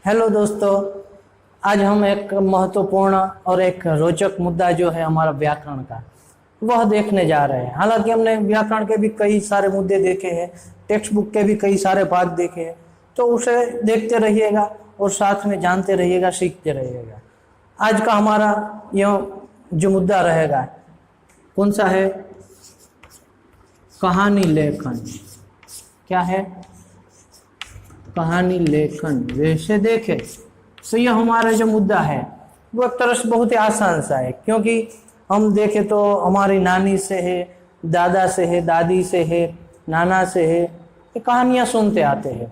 Hello दोस्तों, आज हम एक महत्वपूर्ण और एक रोचक मुद्दा जो है हमारा व्याकरण का वह देखने जा रहे हैं। हालांकि हमने व्याकरण के भी कई सारे मुद्दे देखे हैं, टेक्स्ट बुक के भी कई सारे भाग देखे हैं, तो उसे देखते रहिएगा और साथ में जानते रहिएगा, सीखते रहिएगा। आज का हमारा यह जो मुद्दा रहेगा कौन सा है? कहानी लेखन। क्या है? कहानी लेखन। वैसे देखे तो यह हमारा जो मुद्दा है वो एक तरह से बहुत ही आसान सा है, क्योंकि हम देखें तो हमारी नानी से है, दादा से है, दादी से है, नाना से है, ये कहानियाँ सुनते आते हैं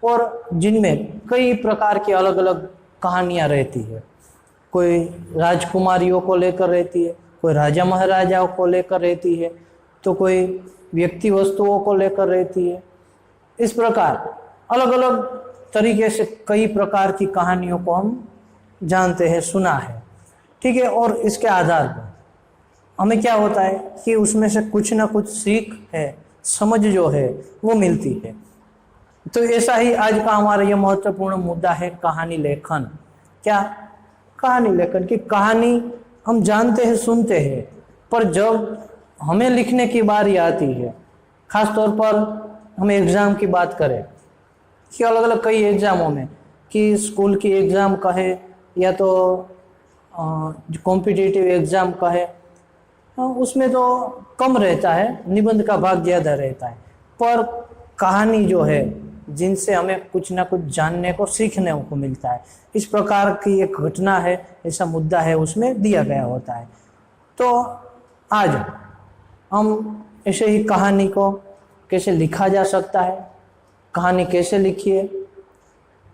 और जिनमें कई प्रकार की अलग अलग कहानियाँ रहती है। कोई राजकुमारियों को लेकर रहती है, कोई राजा महाराजाओं को लेकर रहती है, तो कोई व्यक्ति वस्तुओं को लेकर रहती है। इस प्रकार अलग अलग तरीके से कई प्रकार की कहानियों को हम जानते हैं, सुना है, ठीक है। और इसके आधार पर हमें क्या होता है कि उसमें से कुछ ना कुछ सीख है, समझ जो है वो मिलती है। तो ऐसा ही आज का हमारा यह महत्वपूर्ण मुद्दा है, कहानी लेखन। क्या? कहानी लेखन की कहानी हम जानते हैं, सुनते हैं, पर जब हमें लिखने की बारी आती है, खास तौर पर हम एग्ज़ाम की बात करें कि अलग अलग कई एग्ज़ामों में, कि स्कूल की एग्ज़ाम कहे या तो कॉम्पिटिटिव एग्ज़ाम कहे, उसमें तो कम रहता है, निबंध का भाग ज़्यादा रहता है। पर कहानी जो है जिनसे हमें कुछ ना कुछ जानने को, सीखने को मिलता है, इस प्रकार की एक घटना है, ऐसा मुद्दा है, उसमें दिया गया होता है। तो आज हम ऐसे ही कहानी को कैसे लिखा जा सकता है, कहानी कैसे लिखी है,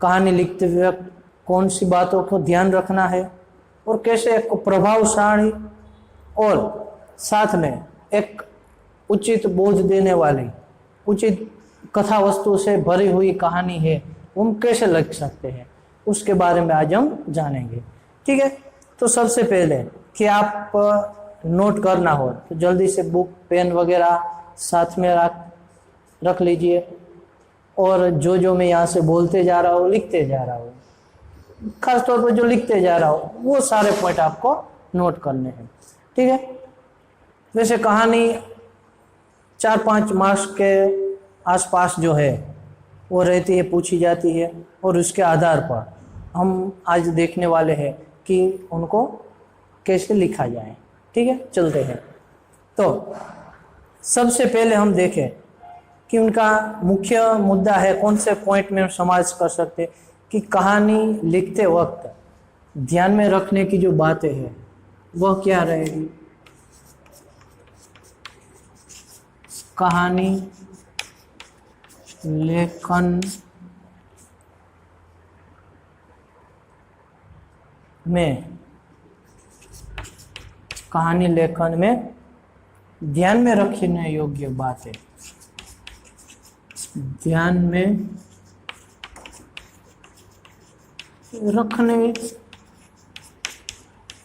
कहानी लिखते वक्त कौन सी बातों को ध्यान रखना है, और कैसे एक प्रभावशाली और साथ में एक उचित बोध देने वाली, उचित कथा वस्तु से भरी हुई कहानी है, हम कैसे लिख सकते हैं, उसके बारे में आज हम जानेंगे, ठीक है। तो सबसे पहले कि आप नोट करना हो तो जल्दी से बुक, पेन वगैरह साथ में रख लीजिए, और जो जो मैं यहाँ से बोलते जा रहा हूँ, लिखते जा रहा हूँ, खास तौर पर जो लिखते जा रहा हूँ वो सारे पॉइंट आपको नोट करने हैं, ठीक है। वैसे कहानी 4-5 मार्क्स के आसपास जो है वो रहती है, पूछी जाती है, और उसके आधार पर हम आज देखने वाले हैं कि उनको कैसे लिखा जाए, ठीक है। चलते हैं। तो सबसे पहले हम देखें कि उनका मुख्य मुद्दा है, कौन से पॉइंट में समाज कर सकते कि कहानी लिखते वक्त ध्यान में रखने की जो बातें हैं वह क्या रहेगी। कहानी लेखन में, कहानी लेखन में ध्यान में रखने योग्य बातें, ध्यान में रखने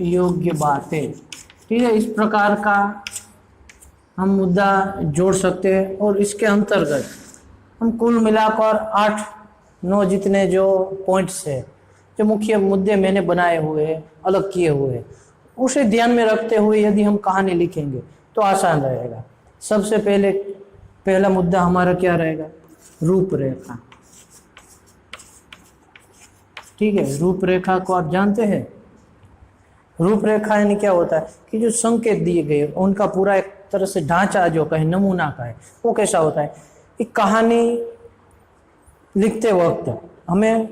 योग्य बातें, ठीक है। इस प्रकार का हम मुद्दा जोड़ सकते हैं, और इसके अंतर्गत हम कुल मिलाकर 8-9 जितने जो पॉइंट्स है, जो मुख्य मुद्दे मैंने बनाए हुए हैं, अलग किए हुए हैं, उसे ध्यान में रखते हुए यदि हम कहानी लिखेंगे तो आसान रहेगा। सबसे पहला मुद्दा हमारा क्या रहेगा? रूपरेखा, ठीक है। रूपरेखा को आप जानते हैं। रूपरेखा यानी क्या होता है कि जो संकेत दिए गए उनका पूरा एक तरह से ढांचा जो कहे, नमूना का है, वो कैसा होता है कि कहानी लिखते वक्त हमें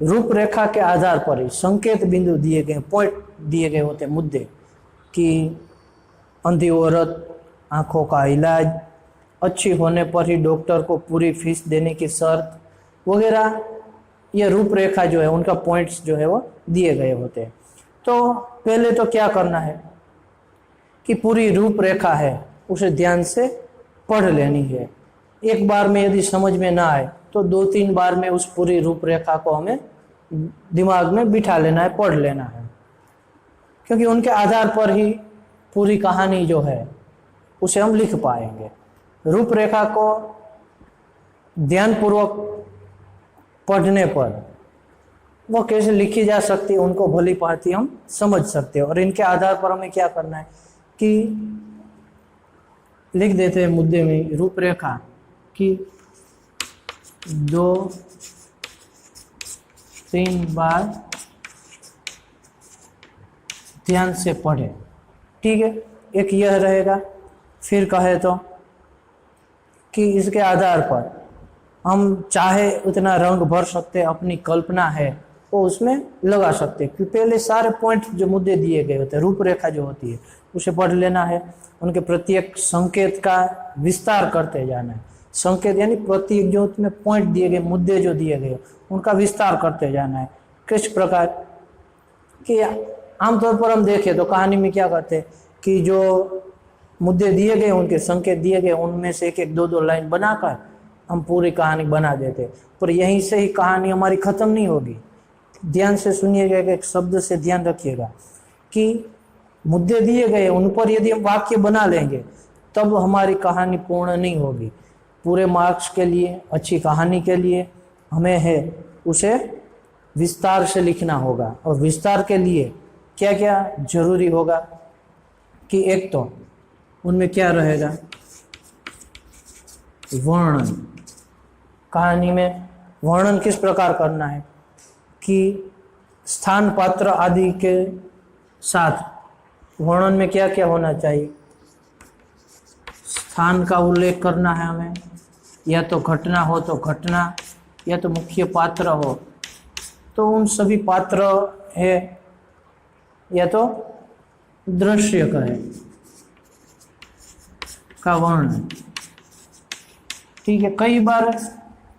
रूपरेखा के आधार पर ही संकेत बिंदु दिए गए, पॉइंट दिए गए होते हैं, मुद्दे कि अंधी औरत, आंखों का इलाज, अच्छी होने पर ही डॉक्टर को पूरी फीस देने की शर्त वगैरह, ये रूपरेखा जो है उनका पॉइंट्स जो है वो दिए गए होते हैं। तो पहले तो क्या करना है कि पूरी रूपरेखा है उसे ध्यान से पढ़ लेनी है। एक बार में यदि समझ में ना आए तो 2-3 बार में उस पूरी रूपरेखा को हमें दिमाग में बिठा लेना है, पढ़ लेना है, क्योंकि उनके आधार पर ही पूरी कहानी जो है उसे हम लिख पाएंगे। रूपरेखा को ध्यानपूर्वक पढ़ने पर वो कैसे लिखी जा सकती है उनको भली भांति हम समझ सकते हैं। और इनके आधार पर हमें क्या करना है कि लिख देते हैं मुद्दे में रूपरेखा कि 2-3 बार ध्यान से पढ़े। ठीक है, एक यह रहेगा। फिर कहे तो कि इसके आधार पर हम चाहे उतना रंग भर सकते हैं, अपनी कल्पना है वो उसमें लगा सकते हैं। कि पहले सारे पॉइंट जो मुद्दे दिए गए होते हैं, रूपरेखा जो होती है उसे पढ़ लेना है। उनके प्रत्येक संकेत का विस्तार करते जाना है। संकेत यानी प्रत्येक जो उसमें पॉइंट दिए गए, मुद्दे जो दिए गए उनका विस्तार करते जाना है। किस प्रकार कि आमतौर पर हम देखें तो कहानी में क्या करते हैं कि जो मुद्दे दिए गए, उनके संकेत दिए गए, उनमें से एक एक दो दो लाइन बनाकर हम पूरी कहानी बना देते। पर यहीं से ही कहानी हमारी खत्म नहीं होगी। ध्यान से सुनिएगा, एक शब्द से ध्यान रखिएगा कि मुद्दे दिए गए उन पर यदि हम वाक्य बना लेंगे तब हमारी कहानी पूर्ण नहीं होगी। पूरे मार्क्स के लिए, अच्छी कहानी के लिए हमें है उसे विस्तार से लिखना होगा। और विस्तार के लिए क्या क्या जरूरी होगा कि एक तो उनमें क्या रहेगा, वर्णन। कहानी में वर्णन किस प्रकार करना है कि स्थान, पात्र आदि के साथ वर्णन में क्या क्या होना चाहिए। स्थान का उल्लेख करना है हमें, या तो घटना हो तो घटना, या तो मुख्य पात्र हो तो उन सभी पात्र है, या तो दृश्य का वर्णन। ठीक है, कई बार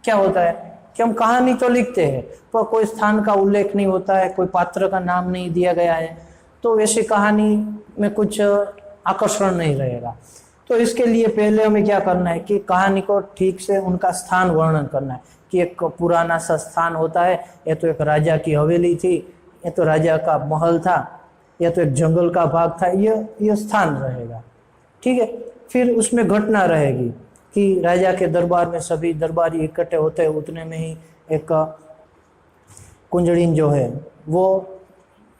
क्या होता है कि हम कहानी तो लिखते हैं पर कोई स्थान का उल्लेख नहीं होता है, कोई पात्र का नाम नहीं दिया गया है, तो वैसी कहानी में कुछ आकर्षण नहीं रहेगा। तो इसके लिए पहले हमें क्या करना है कि कहानी को ठीक से उनका स्थान वर्णन करना है कि एक पुराना सा स्थान होता है, या तो एक राजा की हवेली थी, या तो राजा का महल था, या तो एक जंगल का भाग था, ये स्थान रहेगा। ठीक है, फिर उसमें घटना रहेगी कि राजा के दरबार में सभी दरबारी इकट्ठे होते हैं, उतने में ही एक कुंजड़िन जो है वो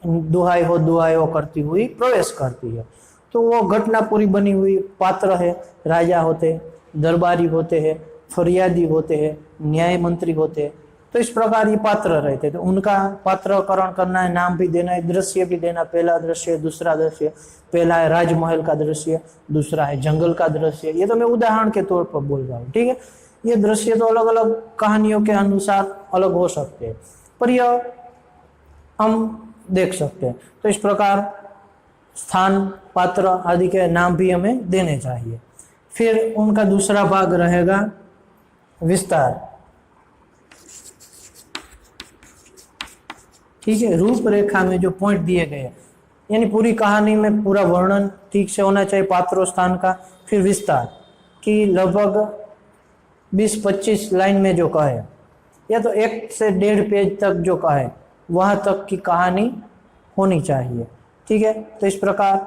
दुहाई हो करती हुई प्रवेश करती है। तो वो घटना पूरी बनी हुई पात्र है। राजा होते, दरबारी होते हैं, फरियादी होते हैं, न्याय मंत्री होते हैं। तो इस प्रकार ये पात्र रहते, तो उनका पात्रकरण करना है, नाम भी देना है, दृश्य भी देना। पहला दृश्य, दूसरा दृश्य। पहला है राजमहल का दृश्य, दूसरा है जंगल का दृश्य। ये तो मैं उदाहरण के तौर पर बोल रहा हूँ। ठीक है, ये दृश्य तो अलग अलग कहानियों के अनुसार अलग हो सकते हैं, पर यह हम देख सकते हैं। तो इस प्रकार स्थान, पात्र आदि के नाम भी हमें देने चाहिए। फिर उनका दूसरा भाग रहेगा विस्तार। ठीक है, रूपरेखा में जो पॉइंट दिए गए, यानी पूरी कहानी में पूरा वर्णन ठीक से होना चाहिए पात्रों, स्थान का। फिर विस्तार कि लगभग 20-25 लाइन में जो कहे, या तो 1 से 1.5 पेज तक जो कहे, वहां तक की कहानी होनी चाहिए। ठीक है, तो इस प्रकार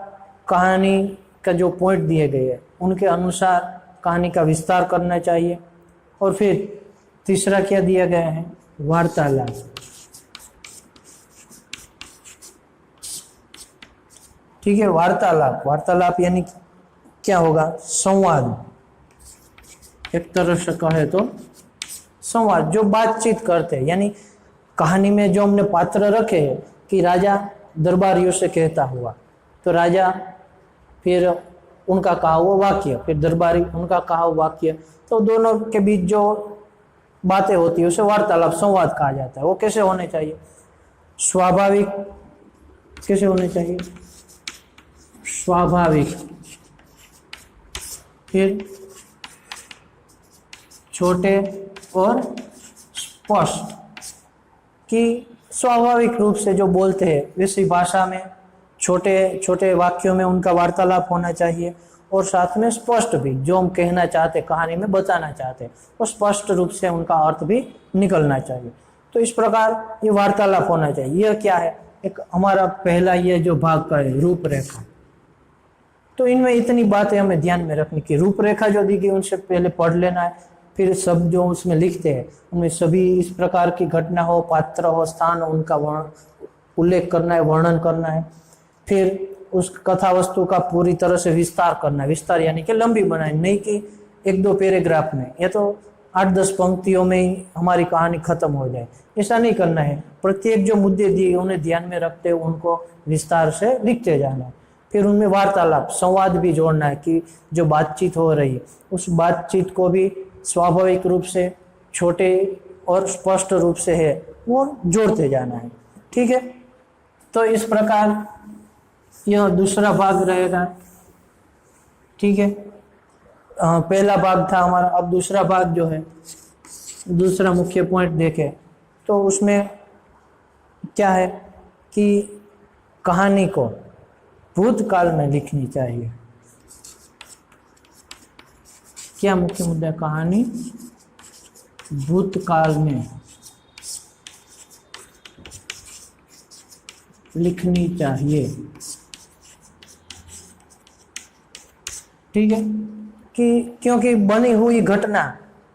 कहानी का जो पॉइंट दिए गए हैं उनके अनुसार कहानी का विस्तार करना चाहिए। और फिर तीसरा क्या दिया गया है, वार्तालाप। ठीक है, वार्तालाप यानी क्या होगा, संवाद। एक तरह से कहे तो संवाद, जो बातचीत करते हैं। यानी कहानी में जो हमने पात्र रखे हैं कि राजा दरबारियों से कहता हुआ, तो राजा फिर उनका कहा हुआ वाक्य, फिर दरबारी उनका कहा हुआ वाक्य, तो दोनों के बीच जो बातें होती है उसे वार्तालाप, संवाद कहा जाता है। वो कैसे होने चाहिए, स्वाभाविक कैसे होने चाहिए, स्वाभाविक, फिर छोटे और स्पष्ट। कि स्वाभाविक रूप से जो बोलते हैं वैसी भाषा में, छोटे छोटे वाक्यों में उनका वार्तालाप होना चाहिए। और साथ में स्पष्ट भी, जो हम कहना चाहते, कहानी में बताना चाहते, वो स्पष्ट रूप से उनका अर्थ भी निकलना चाहिए। तो इस प्रकार ये वार्तालाप होना चाहिए। यह क्या है, एक हमारा पहला ये जो भाग का है रूपरेखा। तो इनमें इतनी बातें हमें ध्यान में रखनी कि रूपरेखा जो दी गई उनसे पहले पढ़ लेना है, फिर सब जो उसमें लिखते हैं उनमें सभी इस प्रकार की घटना हो, पात्र हो, स्थान हो, उनका उल्लेख करना है, वर्णन करना है। फिर उस कथा वस्तु का पूरी तरह से विस्तार करना है। विस्तार यानी कि लंबी बनाए, नहीं कि एक दो पैराग्राफ में, ये तो 8-10 पंक्तियों में ही हमारी कहानी खत्म हो जाए, ऐसा नहीं करना है। प्रत्येक जो मुद्दे दिए उन्हें ध्यान में रखते हुए उनको विस्तार से लिखते जाना है। फिर उनमें वार्तालाप, संवाद भी जोड़ना है कि जो बातचीत हो रही है उस बातचीत को भी स्वाभाविक रूप से, छोटे और स्पष्ट रूप से है वो जोड़ते जाना है। ठीक है, तो इस प्रकार यह दूसरा भाग रहेगा। ठीक है, पहला भाग था हमारा। अब दूसरा भाग जो है, दूसरा मुख्य पॉइंट देखें तो उसमें क्या है कि कहानी को भूतकाल में लिखनी चाहिए। क्या मुख्य मुद्दा है? कहानी भूतकाल में लिखनी चाहिए। ठीक है, कि क्योंकि बनी हुई घटना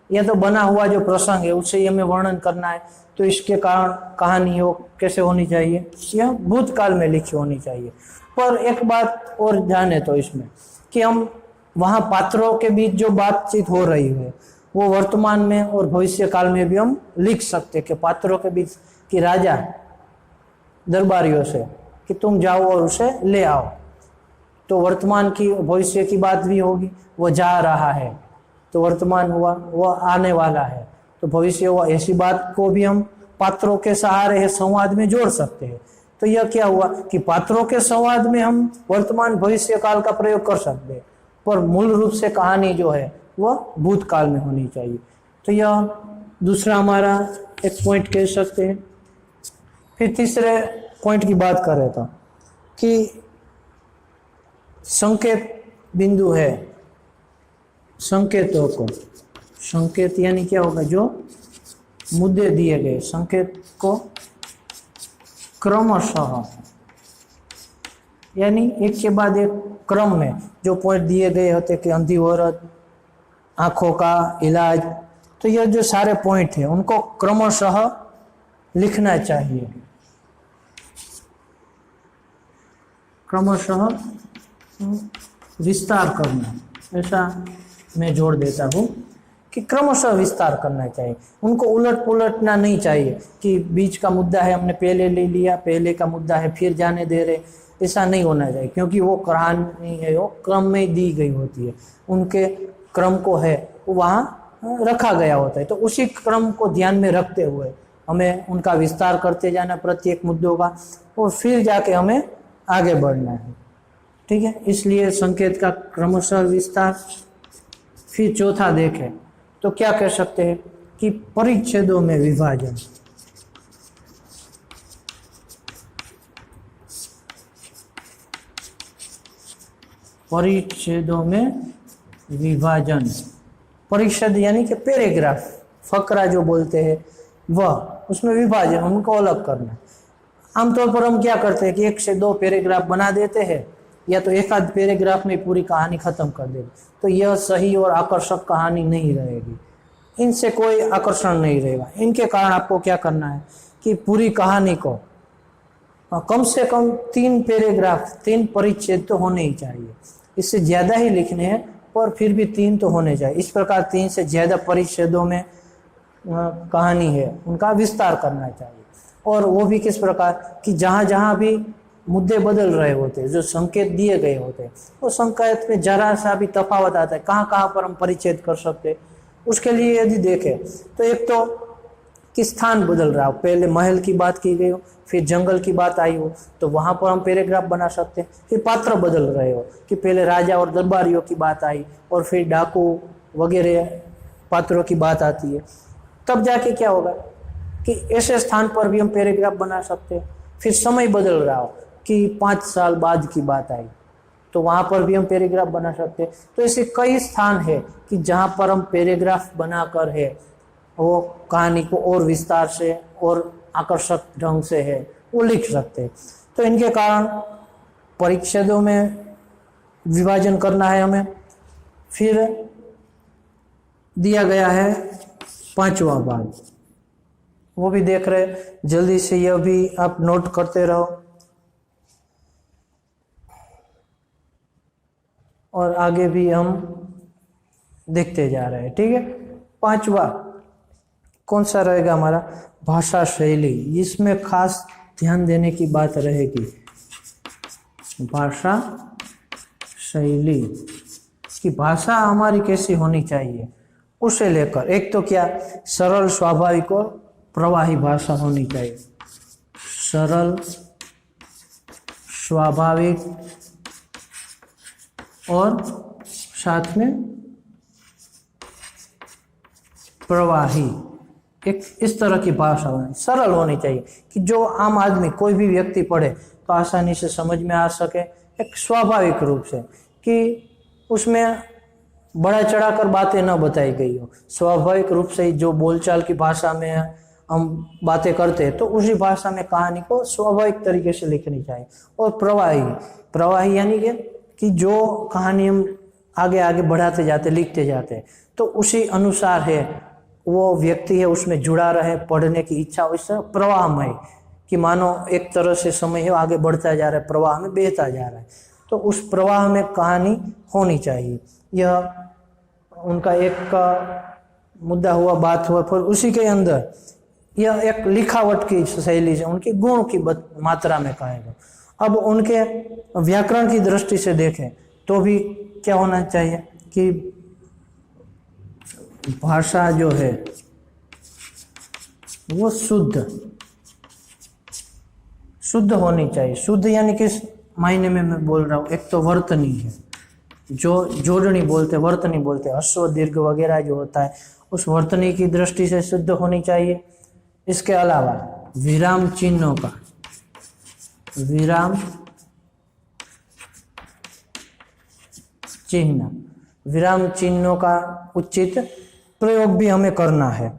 या तो बना हुआ जो प्रसंग है उससे हमें वर्णन करना है, तो इसके कारण कहानी हो कैसे होनी चाहिए? यह भूतकाल में लिखी होनी चाहिए। पर एक बात और जाने तो इसमें कि हम वहाँ पात्रों के बीच जो बातचीत हो रही है वो वर्तमान में और भविष्य काल में भी हम लिख सकते कि पात्रों के बीच कि राजा दरबारियों से कि तुम जाओ और उसे ले आओ, तो वर्तमान की भविष्य की बात भी होगी। वो जा रहा है तो वर्तमान हुआ, वो आने वाला है तो भविष्य हुआ। ऐसी बात को भी हम पात्रों के सहारे है संवाद में जोड़ सकते हैं। तो यह क्या हुआ कि पात्रों के संवाद में हम वर्तमान भविष्य काल का प्रयोग कर सकते हैं, पर मूल रूप से कहानी जो है वह भूतकाल में होनी चाहिए। तो यह दूसरा हमारा एक पॉइंट कह सकते हैं। फिर तीसरे पॉइंट की बात करें तो कि संकेत बिंदु है, संकेतों को, संकेत यानी क्या होगा? जो मुद्दे दिए गए संकेत को क्रमशः यानी एक के बाद एक क्रम में जो पॉइंट दिए गए होते कि अंधी औरत, आंखों का इलाज, तो यह जो सारे पॉइंट है उनको क्रमशः लिखना चाहिए। क्रमशः विस्तार करना, ऐसा मैं जोड़ देता हूँ कि क्रमशः विस्तार करना चाहिए। उनको उलट पुलटना नहीं चाहिए कि बीच का मुद्दा है हमने पहले ले लिया, पहले का मुद्दा है फिर जाने दे रहे, ऐसा नहीं होना चाहिए। क्योंकि वो कहानी है वो क्रम में दी गई होती है, उनके क्रम को है वो वहाँ रखा गया होता है। तो उसी क्रम को ध्यान में रखते हुए हमें उनका विस्तार करते जाना प्रत्येक मुद्दों का, और फिर जाके हमें आगे बढ़ना है। ठीक है, इसलिए संकेत का क्रमशः विस्तार। फिर चौथा देखें तो क्या कह सकते हैं कि परिच्छेदों में विभाजन। परिच्छेदों में विभाजन, परिच्छेद यानी कि पैराग्राफ, फकरा जो बोलते हैं वह, उसमें विभाजन, उनको अलग करना। आमतौर पर हम क्या करते हैं कि 1 से 2 पैराग्राफ बना देते हैं, या तो एक आध पैराग्राफ में पूरी कहानी खत्म कर देते, तो यह सही और आकर्षक कहानी नहीं रहेगी, इनसे कोई आकर्षण नहीं रहेगा। इनके कारण आपको क्या करना है कि पूरी कहानी को कम से कम 3 पैराग्राफ, 3 परिच्छेद तो होने ही चाहिए। इससे ज़्यादा ही लिखने हैं पर फिर भी 3 तो होने चाहिए। इस प्रकार 3 से ज़्यादा परिच्छेदों में कहानी है उनका विस्तार करना चाहिए। और वो भी किस प्रकार कि जहाँ जहाँ भी मुद्दे बदल रहे होते हैं, जो संकेत दिए गए होते हैं, वो संकेत में जरा सा भी तफावत आता है, कहाँ कहाँ पर हम परिच्छेद कर सकते हैं। उसके लिए यदि देखें तो एक तो कि स्थान बदल रहा हो, पहले महल की बात की गई हो, फिर जंगल की बात आई हो, तो वहाँ पर हम पैराग्राफ बना सकते हैं। फिर पात्र बदल रहे हो कि पहले राजा और दरबारियों की बात आई और फिर डाकू वगैरह पात्रों की बात आती है, तब जाके क्या होगा कि ऐसे स्थान पर भी हम पैराग्राफ बना सकते हैं। फिर समय बदल रहा हो कि 5 साल बाद की बात आई, तो वहाँ पर भी हम पैराग्राफ बना सकते हैं। तो ऐसे कई स्थान है कि जहाँ पर हम पैराग्राफ बनाकर है वो कहानी को और विस्तार से और आकर्षक ढंग से है वो लिख सकते हैं। तो इनके कारण परिच्छेदों में विभाजन करना है हमें। फिर दिया गया है 5वां भाग, वो भी देख रहे, जल्दी से यह भी आप नोट करते रहो और आगे भी हम देखते जा रहे हैं। ठीक है, 5वां कौन सा रहेगा हमारा? भाषा शैली। इसमें खास ध्यान देने की बात रहेगी, भाषा शैली की भाषा हमारी कैसी होनी चाहिए उसे लेकर। एक तो क्या, सरल, स्वाभाविक और प्रवाही भाषा होनी चाहिए। सरल, स्वाभाविक और साथ में प्रवाही, एक इस तरह की भाषा होनी, सरल होनी चाहिए कि जो आम आदमी, कोई भी व्यक्ति पढ़े तो आसानी से समझ में आ सके। एक स्वाभाविक रूप से, कि उसमें बड़ा चढ़ाकर बातें न बताई गई हो, स्वाभाविक रूप से जो बोलचाल की भाषा में हम बातें करते हैं तो उसी भाषा में कहानी को स्वाभाविक तरीके से लिखनी चाहिए। और प्रवाही, प्रवाही यानी कि जो कहानी हम आगे आगे बढ़ाते जाते, लिखते जाते, तो उसी अनुसार है वो व्यक्ति है उसमें जुड़ा रहे, पढ़ने की इच्छा हो, इस तरह प्रवाहमय, कि मानो एक तरह से समय है आगे बढ़ता जा रहा है, प्रवाह में बहता जा रहा है, तो उस प्रवाह में कहानी होनी चाहिए। यह उनका एक का मुद्दा हुआ, बात हुआ। फिर उसी के अंदर यह एक लिखावट की शैली से, उनके गुण की मात्रा में कहेगा। अब उनके व्याकरण की दृष्टि से देखें तो भी क्या होना चाहिए कि भाषा जो है वो शुद्ध होनी चाहिए। शुद्ध यानी किस मायने में मैं बोल रहा हूँ? एक तो वर्तनी है, जो जोड़नी बोलते, वर्तनी बोलते, ह्रस्व दीर्घ वगैरह जो होता है, उस वर्तनी की दृष्टि से शुद्ध होनी चाहिए। इसके अलावा विराम चिन्हों का, विराम चिन्ह, विराम चिन्हों का उचित प्रयोग भी हमें करना है।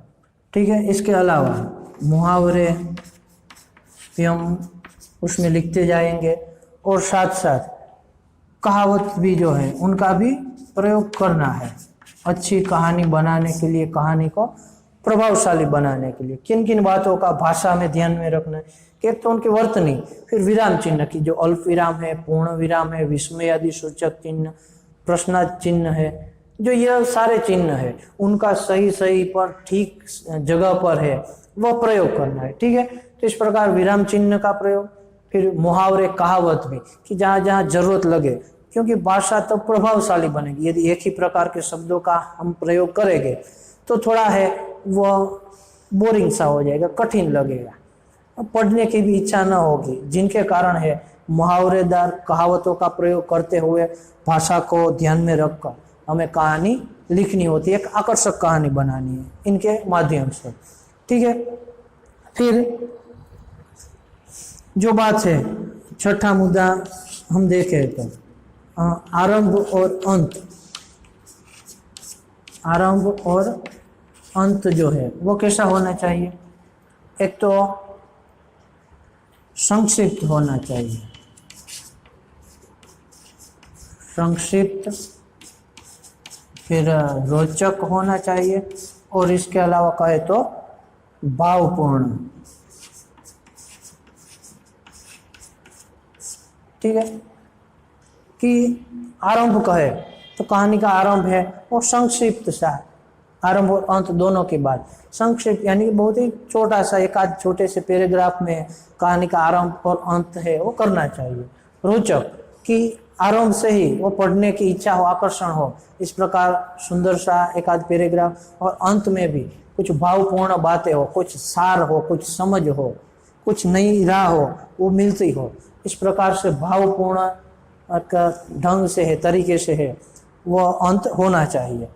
ठीक है, इसके अलावा मुहावरे भी हम उसमें लिखते जाएंगे और साथ साथ कहावत भी जो है उनका भी प्रयोग करना है, अच्छी कहानी बनाने के लिए, कहानी को प्रभावशाली बनाने के लिए। किन किन बातों का भाषा में ध्यान में रखना है? एक तो उनकी वर्तनी, फिर विराम चिन्ह की जो अल्प विराम है, पूर्ण विराम है, विस्मय आदि सूचक चिन्ह, प्रश्नार्थ चिन्ह है, जो यह सारे चिन्ह है उनका सही सही पर ठीक जगह पर है वह प्रयोग करना है। ठीक है, तो इस प्रकार विराम चिन्ह का प्रयोग, फिर मुहावरे, कहावत भी, कि जहाँ जहाँ जरूरत लगे, क्योंकि भाषा तो प्रभावशाली बनेगी। यदि एक ही प्रकार के शब्दों का हम प्रयोग करेंगे तो थोड़ा है वह बोरिंग सा हो जाएगा, कठिन लगेगा, पढ़ने की भी इच्छा न होगी। जिनके कारण है मुहावरेदार कहावतों का प्रयोग करते हुए भाषा को ध्यान में रखकर हमें कहानी लिखनी होती है, एक आकर्षक कहानी बनानी है इनके माध्यम से। ठीक है, फिर जो बात है, छठा मुद्दा हम देखें तो आरंभ और अंत। आरंभ और अंत जो है वो कैसा होना चाहिए? एक तो संक्षिप्त होना चाहिए, संक्षिप्त, फिर रोचक होना चाहिए, और इसके अलावा कहे तो भावपूर्ण। ठीक है, कि आरंभ कहे तो कहानी का आरंभ है वो संक्षिप्त सा, आरंभ और अंत दोनों के बाद संक्षिप्त, यानी कि बहुत ही छोटा सा, एक आध छोटे से पैराग्राफ में कहानी का आरंभ और अंत है वो करना चाहिए। रोचक, कि आरंभ से ही वो पढ़ने की इच्छा हो, आकर्षण हो, इस प्रकार सुंदर सा एक आध पैराग्राफ, और अंत में भी कुछ भावपूर्ण बातें हो, कुछ सार हो, कुछ समझ हो, कुछ नई राह हो वो मिलती हो, इस प्रकार से भावपूर्ण का ढंग से है, तरीके से है वो अंत होना चाहिए।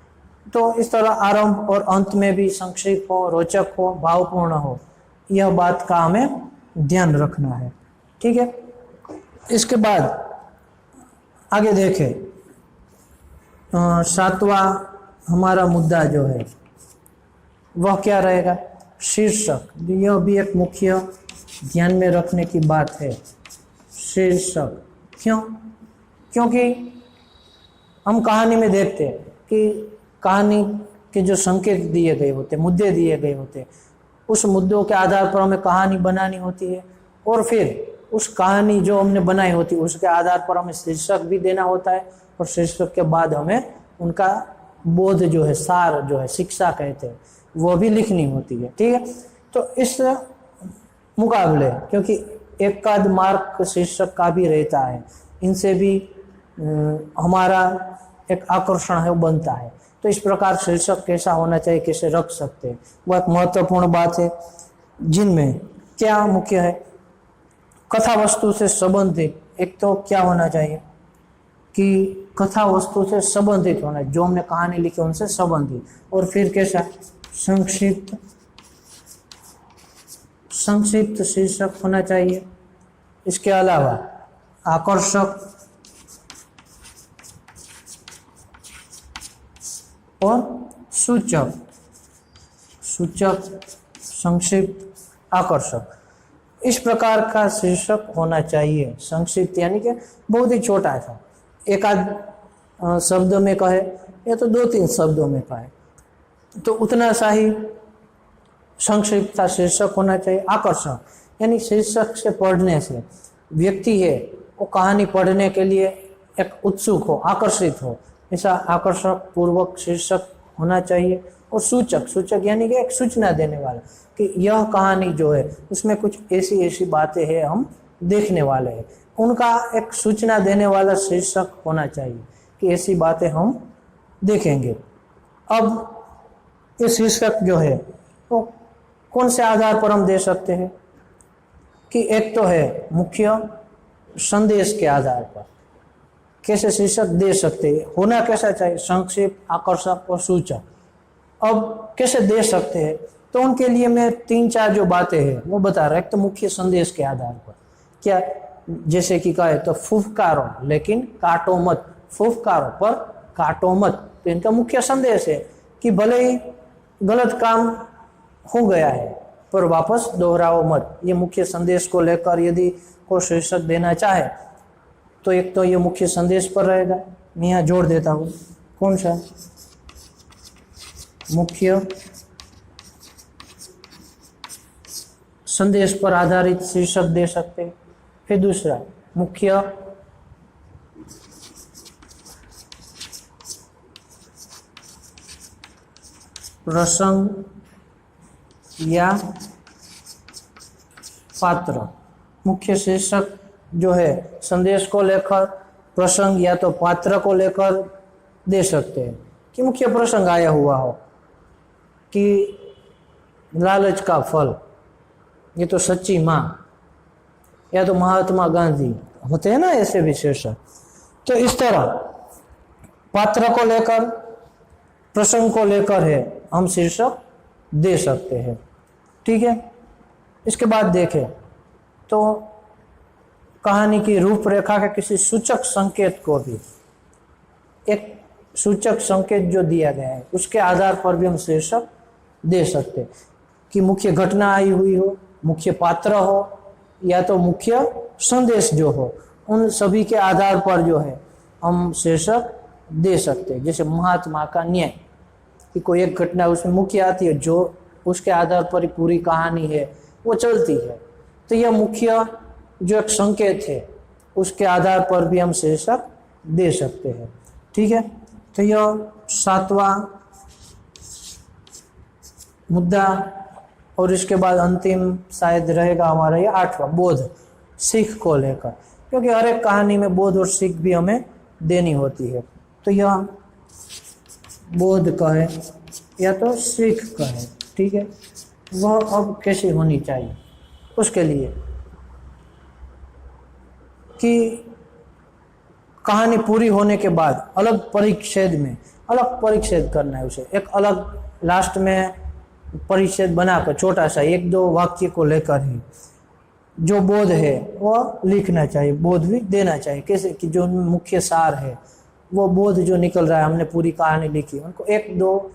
तो इस तरह आरंभ और अंत में भी संक्षिप्त हो, रोचक हो, भावपूर्ण हो, यह बात का हमें ध्यान रखना है। ठीक है, इसके बाद आगे देखें, सातवां हमारा मुद्दा जो है वह क्या रहेगा? शीर्षक। यह भी एक मुख्य ध्यान में रखने की बात है, शीर्षक। क्यों? क्योंकि हम कहानी में देखते हैं कि कहानी के जो संकेत दिए गए होते, मुद्दे दिए गए होते, उस मुद्दों के आधार पर हमें कहानी बनानी होती है, और फिर उस कहानी जो हमने बनाई होती है उसके आधार पर हमें शीर्षक भी देना होता है, और शीर्षक के बाद हमें उनका बोध जो है, सार जो है, शिक्षा कहते हैं, वो भी लिखनी होती है। ठीक है, तो इस मुकाबले क्योंकि एक आध मार्क शीर्षक का भी रहता है, इनसे भी हमारा एक आकर्षण है वो बनता है। तो इस प्रकार शीर्षक कैसा होना चाहिए, कैसे रख सकते हैं, वो एक महत्वपूर्ण बात है। जिनमें क्या मुख्य है, कथा वस्तु से संबंधित एक तो क्या होना चाहिए कि कथा वस्तु से संबंधित होना, जो हमने कहानी लिखी उनसे संबंधित, और फिर कैसा संक्षिप्त शीर्षक होना चाहिए। इसके अलावा आकर्षक और सूचक, संक्षिप्त, आकर्षक, इस प्रकार का शीर्षक होना चाहिए। संक्षिप्त यानी कि बहुत ही छोटा था, एक आध शब्द में कहे या तो 2-3 शब्दों में कहे, तो उतना सा ही संक्षिप्त का शीर्षक होना चाहिए। आकर्षक यानी शीर्षक से पढ़ने से व्यक्ति है वो कहानी पढ़ने के लिए एक उत्सुक हो, आकर्षित हो, ऐसा आकर्षक पूर्वक शीर्षक होना चाहिए। और सूचक यानी कि एक सूचना देने वाला कि यह कहानी जो है उसमें कुछ ऐसी बातें हैं हम देखने वाले हैं, उनका एक सूचना देने वाला शीर्षक होना चाहिए कि ऐसी बातें हम देखेंगे। अब ये शीर्षक जो है वो कौन से आधार पर हम दे सकते हैं कि एक तो है मुख्य संदेश के आधार पर कैसे शीर्षक दे सकते हैं, होना कैसा चाहिए, संक्षिप्त, आकर्षक और सूचक। अब कैसे दे सकते हैं, तो उनके लिए मैं 3-4 जो बातें हैं वो बता रहा। एक तो मुख्य संदेश के आधार पर क्या, जैसे कि कहे तो फुफकारो लेकिन काटो मत, फुफकारो पर काटो मत, तो इनका मुख्य संदेश है कि भले ही गलत काम हो गया है पर वापस दोहराओ मत। ये मुख्य संदेश को लेकर यदि कोई शीर्षक देना चाहे तो एक तो ये मुख्य संदेश पर रहेगा, मैं यहाँ जोड़ देता हूँ, कौन सा, मुख्य संदेश पर आधारित शीर्षक दे सकते हैं। फिर दूसरा मुख्य प्रसंग या पात्र। मुख्य शीर्षक जो है संदेश को लेकर, प्रसंग या तो पात्र को लेकर दे सकते हैं कि मुख्य प्रसंग आया हुआ हो कि लालच का फल, ये तो सच्ची माँ, या तो महात्मा गांधी, होते हैं ना ऐसे भी शीर्षक। तो इस तरह पात्र को लेकर, प्रसंग को लेकर है हम शीर्षक दे सकते हैं। ठीक है, इसके बाद देखें तो कहानी की रूपरेखा के किसी सूचक संकेत को भी, एक सूचक संकेत जो दिया गया है उसके आधार पर भी हम शीर्षक दे सकते हैं कि मुख्य घटना आई हुई हो, मुख्य पात्र हो, या तो मुख्य संदेश जो हो, उन सभी के आधार पर जो है हम शीर्षक दे सकते हैं। जैसे महात्मा का न्याय, कि कोई एक घटना उसमें मुख्य आती है जो उसके आधार पर ही पूरी कहानी है वो चलती है, तो यह मुख्य जो एक संकेत है उसके आधार पर भी हम शीर्षक दे सकते हैं। ठीक है, तो यह 7वां मुद्दा, और इसके बाद अंतिम शायद रहेगा हमारा ये 8वां, बोध, सीख को लेकर, क्योंकि हर एक कहानी में बोध और सीख भी हमें देनी होती है। तो यह बोध कहे या तो सीख कहे, ठीक है, वह अब कैसी होनी चाहिए उसके लिए कि कहानी पूरी होने के बाद अलग परिच्छेद में, अलग परिच्छेद करना है उसे, एक अलग लास्ट में परिच्छेद बनाकर छोटा सा 1-2 वाक्य को लेकर ही जो बोध है वह लिखना चाहिए, बोध भी देना चाहिए। कैसे कि जो मुख्य सार है वो बोध जो निकल रहा है, हमने पूरी कहानी लिखी, उनको 1-2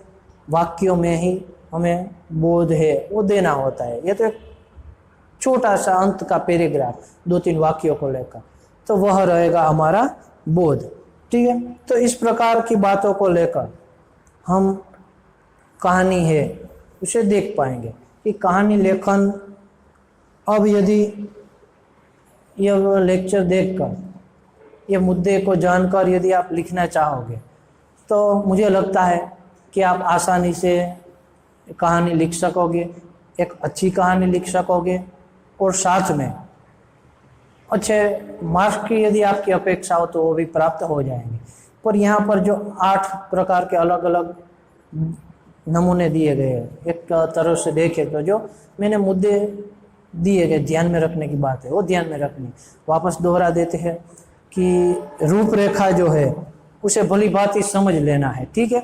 वाक्यों में ही हमें बोध है वो देना होता है। यह तो एक छोटा सा अंत का पैराग्राफ 2-3 वाक्यों को लेकर, तो वह रहेगा हमारा बोध। ठीक है, तो इस प्रकार की बातों को लेकर हम कहानी है उसे देख पाएंगे कि कहानी लेखन। अब यदि यह लेक्चर देखकर, यह मुद्दे को जानकर यदि आप लिखना चाहोगे तो मुझे लगता है कि आप आसानी से कहानी लिख सकोगे, एक अच्छी कहानी लिख सकोगे, और साथ में अच्छे मार्क्स की यदि आपकी अपेक्षा हो तो वो भी प्राप्त हो जाएंगे। पर यहाँ पर जो 8 प्रकार के अलग अलग नमूने दिए गए हैं, एक तरह से देखें तो जो मैंने मुद्दे दिए गए ध्यान में रखने की बात है वो ध्यान में रखनी। वापस दोहरा देते हैं कि रूपरेखा जो है उसे भली भांति समझ लेना है। ठीक है,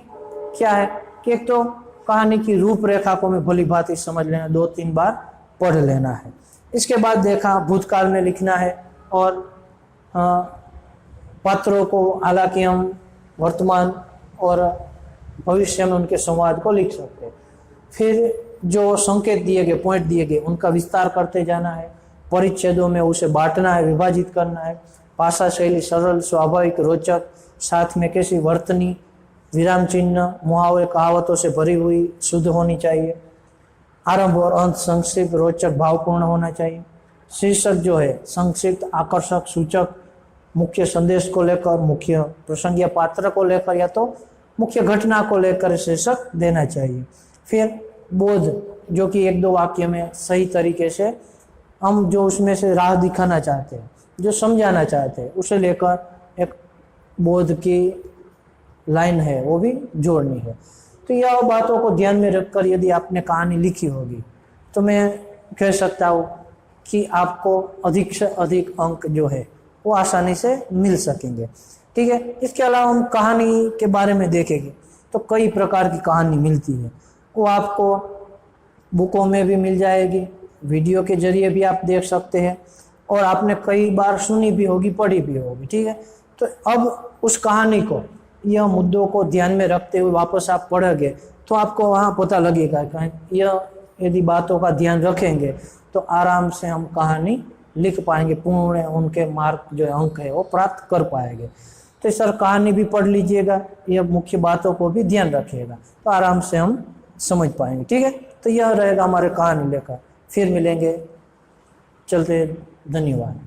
क्या है कि एक तो कहानी की रूपरेखा को मैं भली भांति समझ लेना, 2-3 बार पढ़ लेना है। इसके बाद देखा भूतकाल में लिखना है, और पात्रों को, हालांकि हम वर्तमान और भविष्य में उनके संवाद को लिख सकते हैं। फिर जो संकेत दिए गए, पॉइंट दिए गए, उनका विस्तार करते जाना है, परिच्छेदों में उसे बांटना है, विभाजित करना है। भाषा शैली सरल, स्वाभाविक, रोचक, साथ में कैसी वर्तनी, विराम चिन्ह, मुहावरे, कहावतों से भरी हुई, शुद्ध होनी चाहिए। आरंभ और अंत संक्षिप्त, रोचक, भावपूर्ण होना चाहिए। शीर्षक जो है संक्षिप्त, आकर्षक, सूचक, मुख्य संदेश को लेकर, मुख्य प्रसंग या पात्र को लेकर, या तो मुख्य घटना को लेकर शीर्षक देना चाहिए। फिर बोध, जो कि 1-2 वाक्य में सही तरीके से हम जो उसमें से राह दिखाना चाहते हैं, जो समझाना चाहते हैं, उसे लेकर एक बोध की लाइन है वो भी जोड़नी है। तो यह बातों को ध्यान में रखकर यदि आपने कहानी लिखी होगी तो मैं कह सकता हूँ कि आपको अधिक से अधिक अंक जो है वो आसानी से मिल सकेंगे। ठीक है, इसके अलावा हम कहानी के बारे में देखेंगे तो कई प्रकार की कहानी मिलती है, वो आपको बुकों में भी मिल जाएगी, वीडियो के जरिए भी आप देख सकते हैं, और आपने कई बार सुनी भी होगी, पढ़ी भी होगी। ठीक है, तो अब उस कहानी को, यह मुद्दों को ध्यान में रखते हुए वापस आप पढ़ोगे तो आपको वहाँ पता लगेगा कि यह यदि बातों का ध्यान रखेंगे तो आराम से हम कहानी लिख पाएंगे, पूर्ण उनके मार्क जो अंक है वो प्राप्त कर पाएंगे। तो सर कहानी भी पढ़ लीजिएगा, यह मुख्य बातों को भी ध्यान रखिएगा तो आराम से हम समझ पाएंगे। ठीक है, तो यह रहेगा हमारे कहानी लेकर। फिर मिलेंगे, चलते, धन्यवाद।